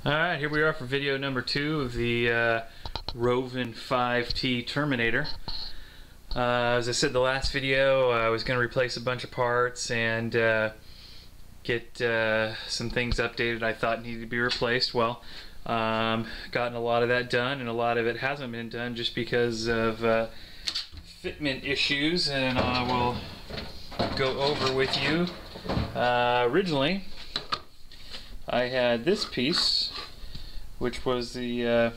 Alright, here we are for video number 2 of the Rovan 5T Terminator. As I said in the last video, I was going to replace a bunch of parts and get some things updated I thought needed to be replaced. Well, gotten a lot of that done, and a lot of it hasn't been done just because of fitment issues, and I will go over with you. Originally, I had this piece, which was the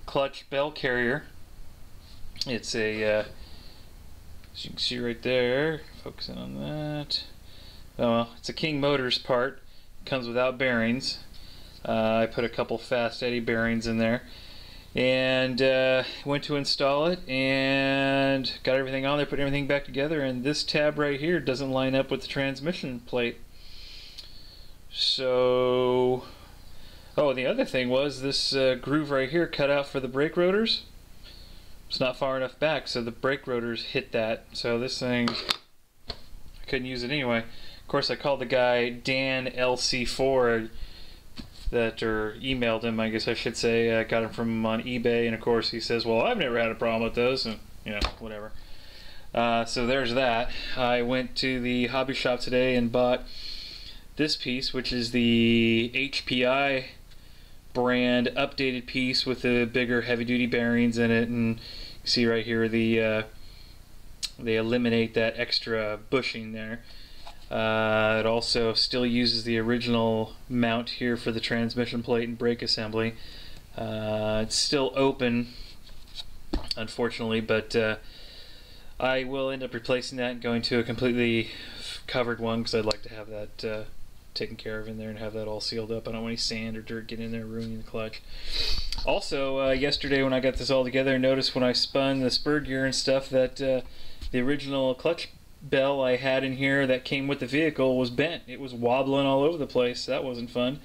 clutch bell carrier. It's a, as you can see right there, focusing on that. Oh, well, it's a King Motors part. It comes without bearings. I put a couple fast eddy bearings in there, and went to install it and got everything on there, put everything back together, and this tab right here doesn't line up with the transmission plate. So, oh, the other thing was this groove right here cut out for the brake rotors. It's not far enough back, so the brake rotors hit that. So this thing, I couldn't use it anyway. Of course, I called the guy Dan LC4, or emailed him, I guess I should say. I got him from on eBay, and of course he says, well, I've never had a problem with those, and you know, whatever. So there's that. I went to the hobby shop today and bought this piece, which is the HPI brand updated piece with the bigger heavy-duty bearings in it, and you can see right here they eliminate that extra bushing there. It also still uses the original mount here for the transmission plate and brake assembly. It's still open, unfortunately, but I will end up replacing that and going to a completely covered one, because I'd like to have that taken care of in there and have that all sealed up. I don't want any sand or dirt getting in there ruining the clutch. Also, yesterday when I got this all together, I noticed when I spun the spur gear and stuff that the original clutch bell I had in here that came with the vehicle was bent. It was wobbling all over the place. That wasn't fun.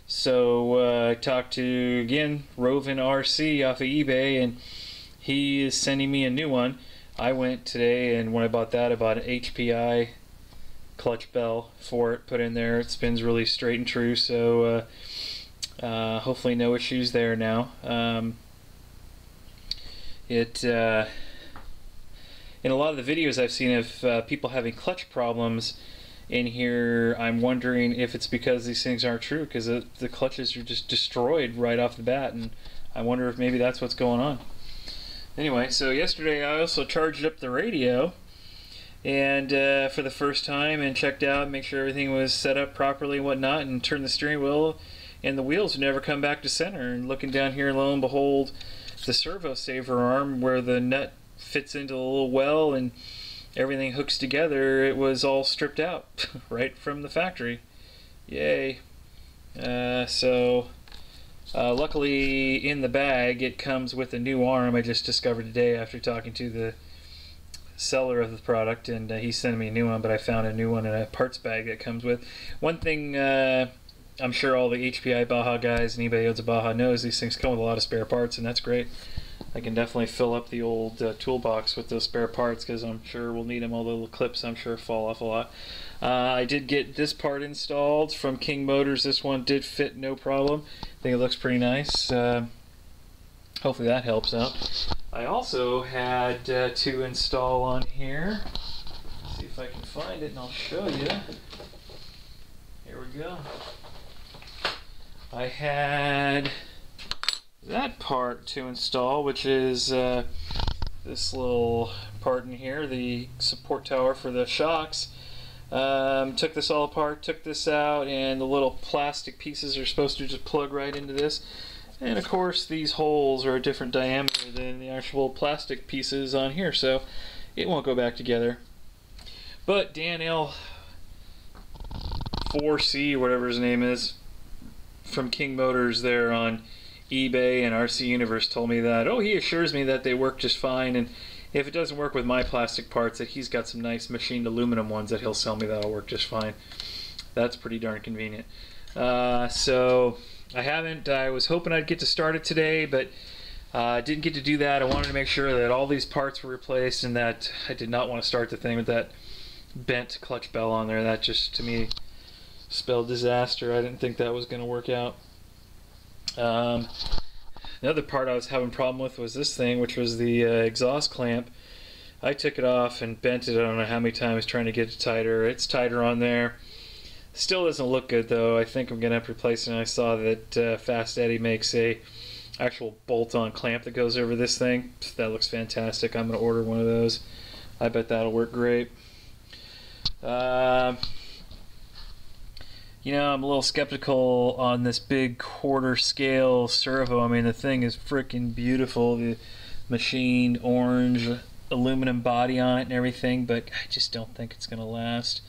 So I talked to, again, Rovan RC off of eBay, and he is sending me a new one. I went today, and when I bought that, I bought an HPI clutch bell for it, put in there. It spins really straight and true, so hopefully no issues there now. In a lot of the videos I've seen of people having clutch problems in here, I'm wondering if it's because these things aren't true, because the clutches are just destroyed right off the bat, and I wonder if maybe that's what's going on. Anyway, so yesterday I also charged up the radio, and for the first time, and checked out, make sure everything was set up properly and whatnot, and turned the steering wheel, and the wheels would never come back to center. And looking down here, lo and behold, the servo saver arm where the nut fits into the little well and everything hooks together, it was all stripped out right from the factory. Yay. Luckily in the bag it comes with a new arm. I just discovered today after talking to the seller of the product, and he's sending me a new one, but I found a new one in a parts bag that comes with. One thing I'm sure all the HPI Baja guys and anybody who owns a Baja knows, these things come with a lot of spare parts, and that's great. I can definitely fill up the old toolbox with those spare parts, because I'm sure we'll need them. All the little clips I'm sure fall off a lot. I did get this part installed from King Motors. This one did fit no problem. I think it looks pretty nice. Hopefully that helps out. I also had to install on here. Let's see if I can find it and I'll show you. Here we go. I had that part to install, which is this little part in here, the support tower for the shocks. Took this all apart, took this out, and the little plastic pieces are supposed to just plug right into this. And of course these holes are a different diameter than the actual plastic pieces on here, so it won't go back together. But Dan L4C, whatever his name is, from King Motors there on eBay and RC Universe, told me that, oh, he assures me that they work just fine, and if it doesn't work with my plastic parts, that he's got some nice machined aluminum ones that he'll sell me that'll work just fine. That's pretty darn convenient. So I was hoping I'd get to start it today, but didn't get to do that. I wanted to make sure that all these parts were replaced, and that I did not want to start the thing with that bent clutch bell on there. That just, to me, spelled disaster. I didn't think that was going to work out. Another part I was having a problem with was this thing, which was the exhaust clamp. I took it off and bent it I don't know how many times trying to get it tighter. It's tighter on there. Still doesn't look good though. I think I'm going to have to replace it. And I saw that Fast Eddie makes a actual bolt-on clamp that goes over this thing. That looks fantastic. I'm going to order one of those. I bet that'll work great. You know, I'm a little skeptical on this big quarter scale servo. I mean, the thing is freaking beautiful. The machined orange aluminum body on it and everything, but I just don't think it's going to last.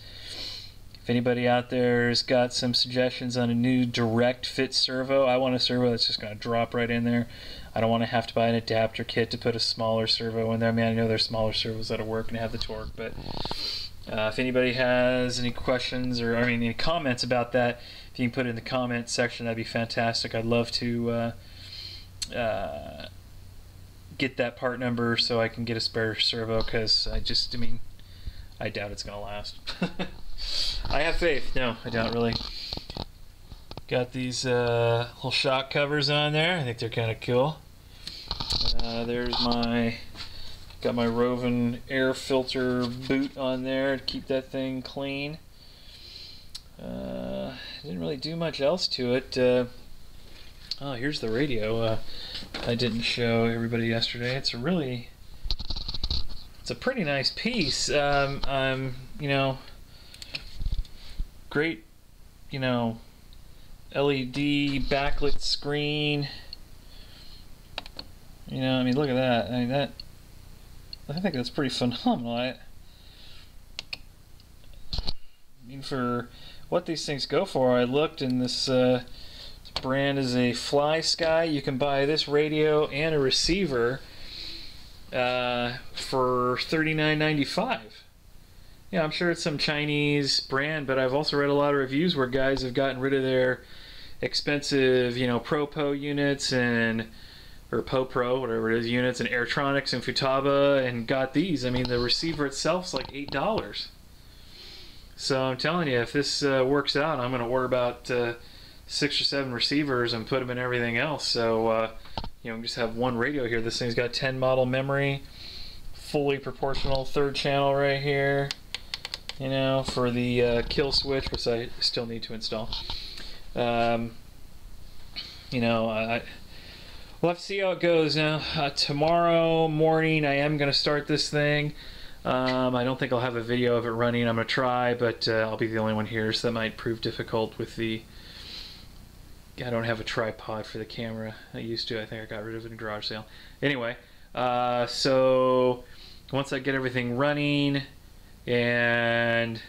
If anybody out there has got some suggestions on a new direct fit servo, I want a servo that's just going to drop right in there. I don't want to have to buy an adapter kit to put a smaller servo in there. I mean, I know there's smaller servos that'll work and have the torque, but if anybody has any questions or any comments about that, if you can put it in the comment section, that'd be fantastic. I'd love to get that part number so I can get a spare servo, because I doubt it's gonna last. I have faith. No, I doubt really. Got these little shock covers on there. I think they're kind of cool. There's got my Rovan air filter boot on there to keep that thing clean. Didn't really do much else to it. Oh, here's the radio. I didn't show everybody yesterday. It's a pretty nice piece. You know, great, you know, LED backlit screen. You know, I mean, look at that. I think that's pretty phenomenal. I mean, for what these things go for, I looked, and this brand is a Fly Sky. You can buy this radio and a receiver for $39.95. Yeah, I'm sure it's some Chinese brand, but I've also read a lot of reviews where guys have gotten rid of their expensive, you know, Pro units or Pro, whatever it is, units and Airtronics and Futaba, and got these. I mean, the receiver itself's like $8. So I'm telling you, if this works out, I'm going to order about 6 or 7 receivers and put them in everything else. So you know, just have one radio here. This thing's got 10 model memory, fully proportional 3rd channel right here. You know, for the kill switch, which I still need to install. You know, we'll have to see how it goes now. Tomorrow morning I am going to start this thing. I don't think I'll have a video of it running. I'm going to try, but I'll be the only one here, so that might prove difficult with the... I don't have a tripod for the camera. I used to. I think I got rid of it in a garage sale. Anyway, so once I get everything running, and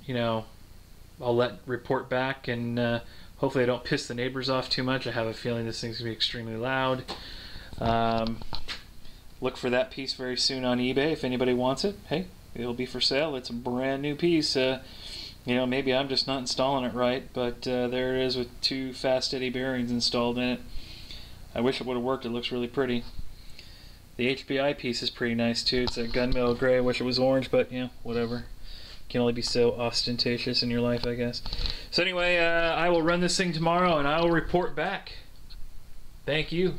you know, I'll report back, and hopefully I don't piss the neighbors off too much. I have a feeling this thing's gonna be extremely loud. Look for that piece very soon on eBay if anybody wants it. Hey, it'll be for sale. It's a brand new piece. You know, maybe I'm just not installing it right, but there it is with 2 Fast Eddie bearings installed in it. I wish it would have worked. It looks really pretty. The HBI piece is pretty nice too. It's a gunmetal gray. I wish it was orange, but you know, whatever. Can only be so ostentatious in your life, I guess. So anyway, I will run this thing tomorrow and I will report back. Thank you.